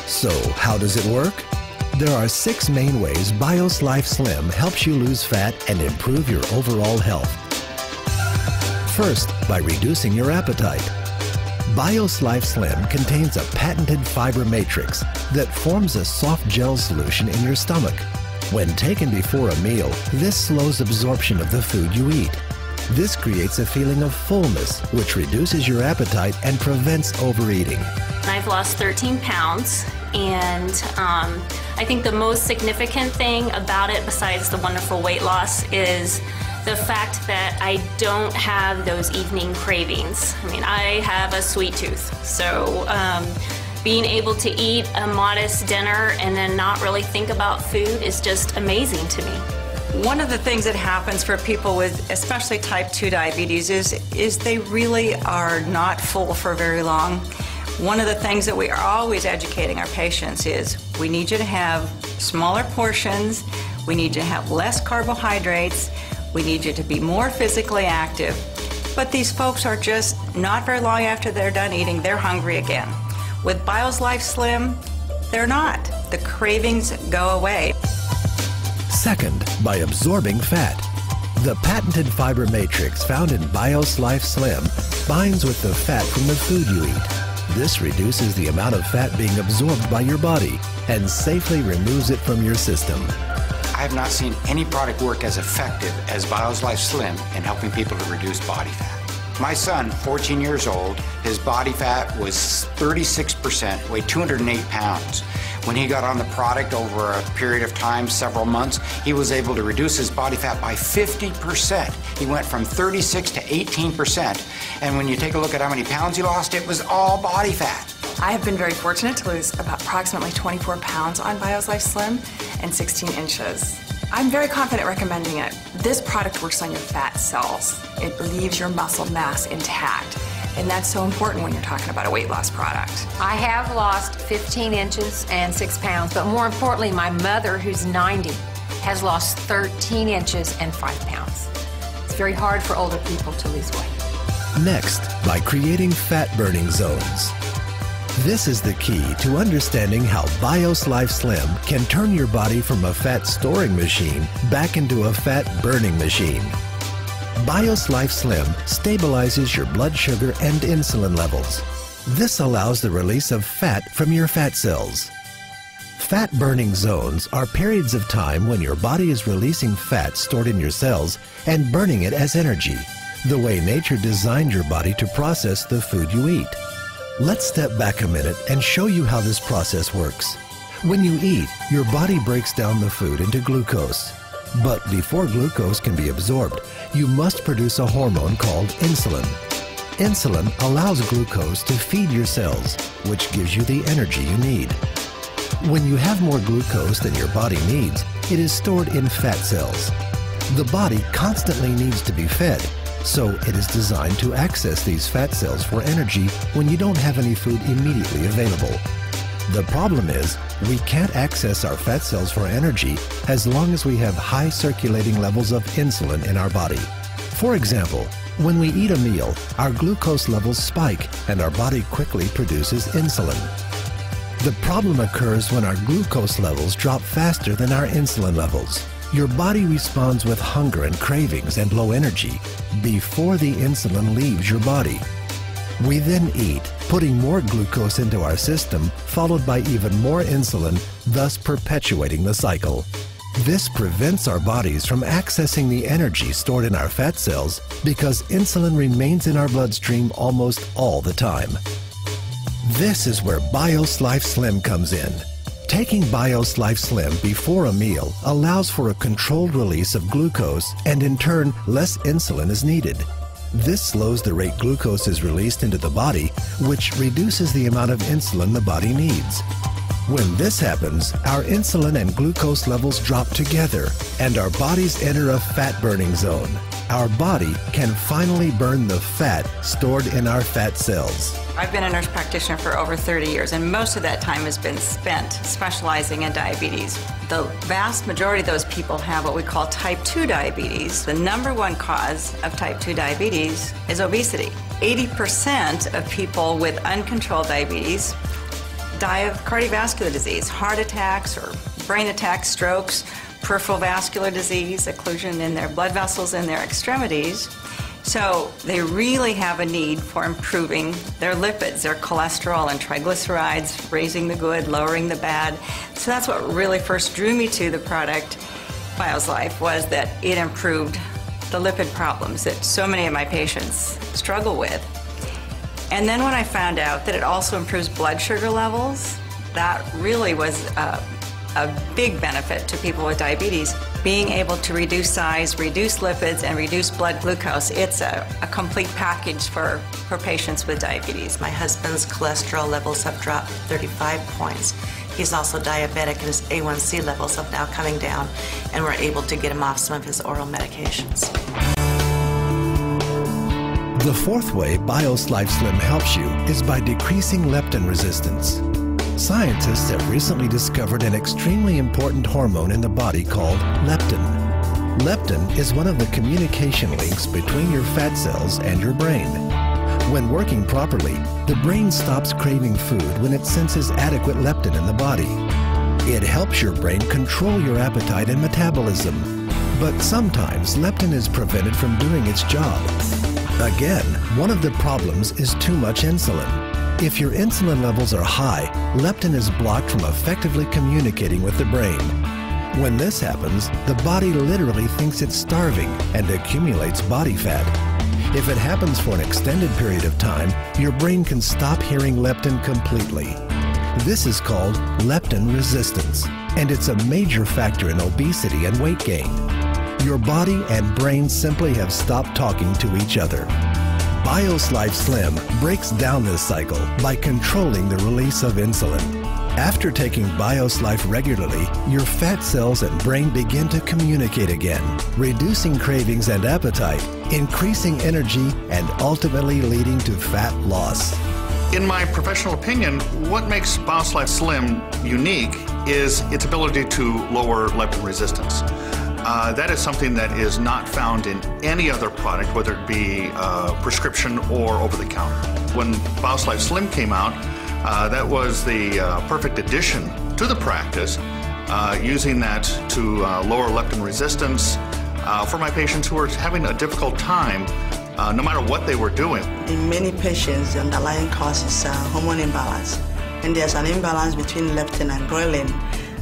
So, how does it work? There are 6 main ways BIOS Life Slim helps you lose fat and improve your overall health. First, by reducing your appetite. BIOS Life Slim contains a patented fiber matrix that forms a soft gel solution in your stomach. When taken before a meal, this slows absorption of the food you eat. This creates a feeling of fullness, which reduces your appetite and prevents overeating. I've lost 13 pounds, and I think the most significant thing about it, besides the wonderful weight loss, is the fact that I don't have those evening cravings. I mean, I have a sweet tooth, so being able to eat a modest dinner and then not really think about food is just amazing to me. One of the things that happens for people with especially type 2 diabetes is they really are not full for very long. One of the things that we are always educating our patients is we need you to have smaller portions, we need you to have less carbohydrates, we need you to be more physically active. But these folks are just not very long after they're done eating, they're hungry again. With BIOS Life Slim, they're not. The cravings go away. Second, by absorbing fat. The patented fiber matrix found in BIOS Life Slim binds with the fat from the food you eat. This reduces the amount of fat being absorbed by your body and safely removes it from your system. I have not seen any product work as effective as BIOS Life Slim in helping people to reduce body fat. My son, 14 years old, his body fat was 36%, weighed 208 pounds. When he got on the product over a period of time, several months, he was able to reduce his body fat by 50%. He went from 36 to 18%. And when you take a look at how many pounds he lost, it was all body fat. I have been very fortunate to lose about approximately 24 pounds on BIOS Life Slim and 16 inches. I'm very confident recommending it. This product works on your fat cells. It leaves your muscle mass intact. And that's so important when you're talking about a weight loss product. I have lost 15 inches and 6 pounds, but more importantly, my mother, who's 90, has lost 13 inches and 5 pounds. It's very hard for older people to lose weight. Next, by creating fat-burning zones. This is the key to understanding how BIOS Life Slim can turn your body from a fat-storing machine back into a fat-burning machine. BIOS Life Slim stabilizes your blood sugar and insulin levels. This allows the release of fat from your fat cells. Fat-burning zones are periods of time when your body is releasing fat stored in your cells and burning it as energy, the way nature designed your body to process the food you eat. Let's step back a minute and show you how this process works. When you eat, your body breaks down the food into glucose. But before glucose can be absorbed, you must produce a hormone called insulin. Insulin allows glucose to feed your cells, which gives you the energy you need. When you have more glucose than your body needs, it is stored in fat cells. The body constantly needs to be fed, so it is designed to access these fat cells for energy when you don't have any food immediately available. The problem is, we can't access our fat cells for energy as long as we have high circulating levels of insulin in our body. For example, when we eat a meal, our glucose levels spike and our body quickly produces insulin. The problem occurs when our glucose levels drop faster than our insulin levels. Your body responds with hunger and cravings and low energy before the insulin leaves your body. We then eat, putting more glucose into our system, followed by even more insulin, thus perpetuating the cycle. This prevents our bodies from accessing the energy stored in our fat cells because insulin remains in our bloodstream almost all the time. This is where BIOS Life Slim comes in. Taking BIOS Life Slim before a meal allows for a controlled release of glucose, and in turn, less insulin is needed. This slows the rate glucose is released into the body, which reduces the amount of insulin the body needs. When this happens, our insulin and glucose levels drop together, and our bodies enter a fat-burning zone. Our body can finally burn the fat stored in our fat cells. I've been a nurse practitioner for over 30 years, and most of that time has been spent specializing in diabetes. The vast majority of those people have what we call type 2 diabetes. The #1 cause of type 2 diabetes is obesity. 80% of people with uncontrolled diabetes die of cardiovascular disease, heart attacks or brain attacks, strokes, peripheral vascular disease, occlusion in their blood vessels in their extremities. So they really have a need for improving their lipids, their cholesterol and triglycerides, raising the good, lowering the bad. So that's what really first drew me to the product, BioSlife, was that it improved the lipid problems that so many of my patients struggle with. And then when I found out that it also improves blood sugar levels, that really was a big benefit to people with diabetes. Being able to reduce size, reduce lipids, and reduce blood glucose, it's a complete package for patients with diabetes. My husband's cholesterol levels have dropped 35 points. He's also diabetic, and his A1C levels have now coming down, and we're able to get him off some of his oral medications. The fourth way BioSlife Slim helps you is by decreasing leptin resistance. Scientists have recently discovered an extremely important hormone in the body called leptin. Leptin is one of the communication links between your fat cells and your brain. When working properly, the brain stops craving food when it senses adequate leptin in the body. It helps your brain control your appetite and metabolism. But sometimes leptin is prevented from doing its job. Again, one of the problems is too much insulin. If your insulin levels are high, leptin is blocked from effectively communicating with the brain. When this happens, the body literally thinks it's starving and accumulates body fat. If it happens for an extended period of time, your brain can stop hearing leptin completely. This is called leptin resistance, and it's a major factor in obesity and weight gain. Your body and brain simply have stopped talking to each other. BioSlife Slim breaks down this cycle by controlling the release of insulin. After taking BioSlife regularly, your fat cells and brain begin to communicate again, reducing cravings and appetite, increasing energy, and ultimately leading to fat loss. In my professional opinion, what makes BioSlife Slim unique is its ability to lower leptin resistance. That is something that is not found in any other product, whether it be prescription or over-the-counter. When BioSlife Slim came out, that was the perfect addition to the practice, using that to lower leptin resistance for my patients who were having a difficult time no matter what they were doing. In many patients, the underlying cause is hormone imbalance. And there's an imbalance between leptin and ghrelin,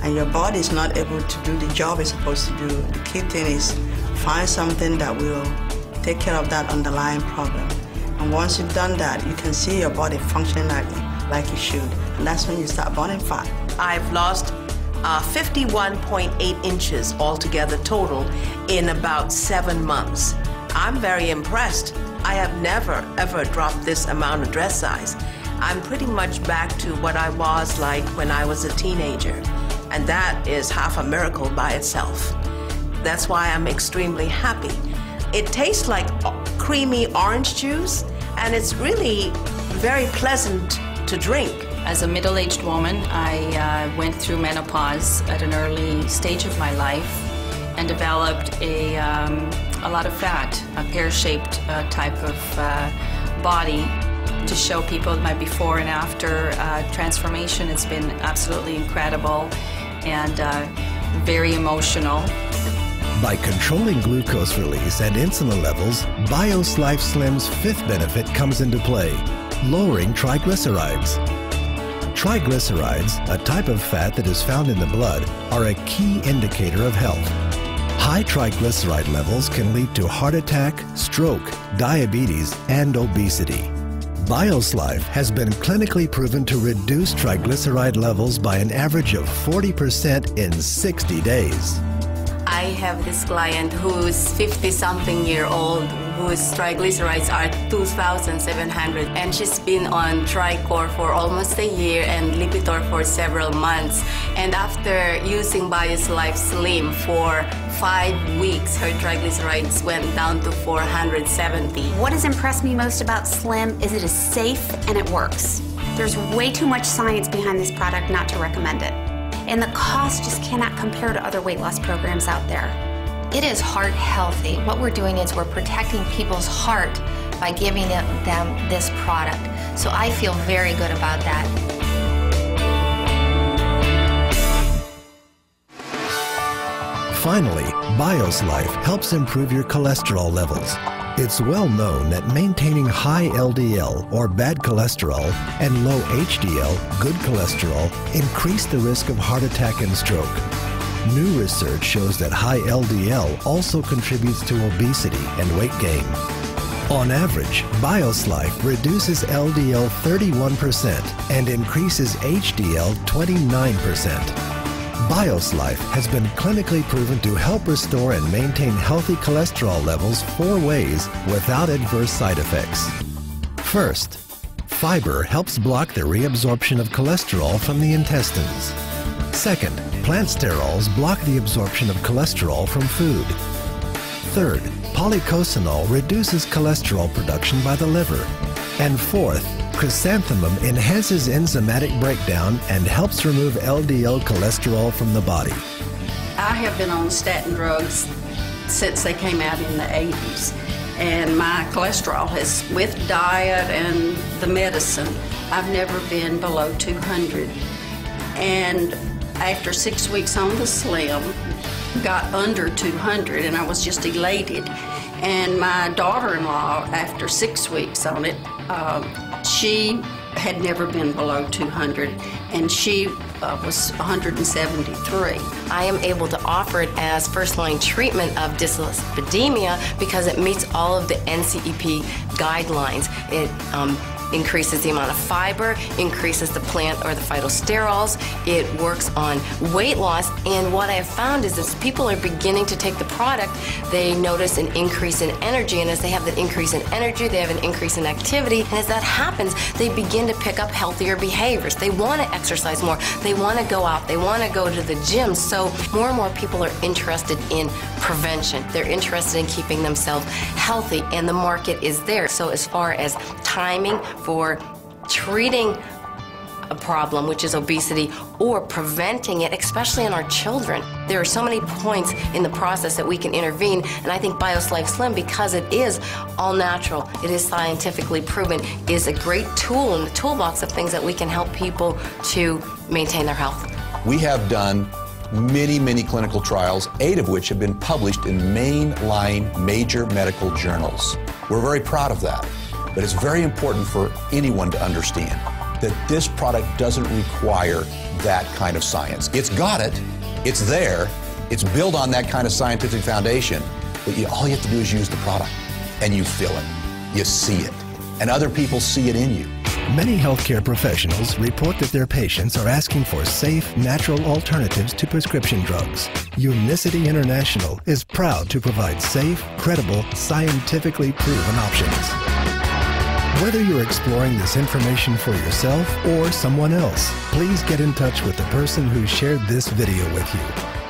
and your body is not able to do the job it's supposed to do. The key thing is find something that will take care of that underlying problem. And once you've done that, you can see your body functioning like it should. And that's when you start burning fat. I've lost 51.8 inches altogether total in about 7 months. I'm very impressed. I have never, ever dropped this amount of dress size. I'm pretty much back to what I was like when I was a teenager. And that is half a miracle by itself. That's why I'm extremely happy. It tastes like creamy orange juice, and it's really very pleasant to drink. As a middle-aged woman, I went through menopause at an early stage of my life and developed a lot of fat, a pear-shaped type of body. To show people my before and after transformation, it's been absolutely incredible and very emotional. By controlling glucose release and insulin levels, BioSlife Slim's fifth benefit comes into play, lowering triglycerides. Triglycerides, a type of fat that is found in the blood, are a key indicator of health. High triglyceride levels can lead to heart attack, stroke, diabetes, and obesity. BioSlife has been clinically proven to reduce triglyceride levels by an average of 40% in 60 days. I have this client who's 50-something year old whose triglycerides are 2,700, and she's been on Tricor for almost a year and Lipitor for several months. And after using BioSlife Slim for 5 weeks, her triglycerides went down to 470. What has impressed me most about Slim is it is safe and it works. There's way too much science behind this product not to recommend it. And the cost just cannot compare to other weight loss programs out there. It is heart healthy. What we're doing is we're protecting people's heart by giving them this product. So I feel very good about that. Finally, BioSlife helps improve your cholesterol levels. It's well known that maintaining high LDL, or bad cholesterol, and low HDL, good cholesterol, increase the risk of heart attack and stroke. New research shows that high LDL also contributes to obesity and weight gain. On average, BioSlife reduces LDL 31% and increases HDL 29%. BioSlife has been clinically proven to help restore and maintain healthy cholesterol levels 4 ways without adverse side effects. First, fiber helps block the reabsorption of cholesterol from the intestines. Second, plant sterols block the absorption of cholesterol from food. Third, polycosanol reduces cholesterol production by the liver. And fourth, chrysanthemum enhances enzymatic breakdown and helps remove LDL cholesterol from the body. I have been on statin drugs since they came out in the 80s. And my cholesterol has, with diet and the medicine, I've never been below 200. And after 6 weeks on the Slim, got under 200, and I was just elated. And my daughter-in-law, after 6 weeks on it, she had never been below 200, and she was 173. I am able to offer it as first-line treatment of dyslipidemia because it meets all of the NCEP guidelines. It increases the amount of fiber, increases the plant or the phytosterols. It works on weight loss, and what I have found is as people are beginning to take the product, they notice an increase in energy, and as they have that increase in energy, they have an increase in activity, and as that happens, they begin to pick up healthier behaviors. They want to exercise more, they want to go out, they want to go to the gym, so more and more people are interested in prevention. They're interested in keeping themselves healthy, and the market is there. So as far as timing for treating a problem, which is obesity, or preventing it, especially in our children. There are so many points in the process that we can intervene, and I think BioSlife Slim, because it is all natural, it is scientifically proven, is a great tool in the toolbox of things that we can help people to maintain their health. We have done many clinical trials, 8 of which have been published in mainline major medical journals. We're very proud of that. But it's very important for anyone to understand that this product doesn't require that kind of science. It's got it, it's there, it's built on that kind of scientific foundation, but all you have to do is use the product, and you feel it, you see it, and other people see it in you. Many healthcare professionals report that their patients are asking for safe, natural alternatives to prescription drugs. Unicity International is proud to provide safe, credible, scientifically proven options. Whether you're exploring this information for yourself or someone else, please get in touch with the person who shared this video with you.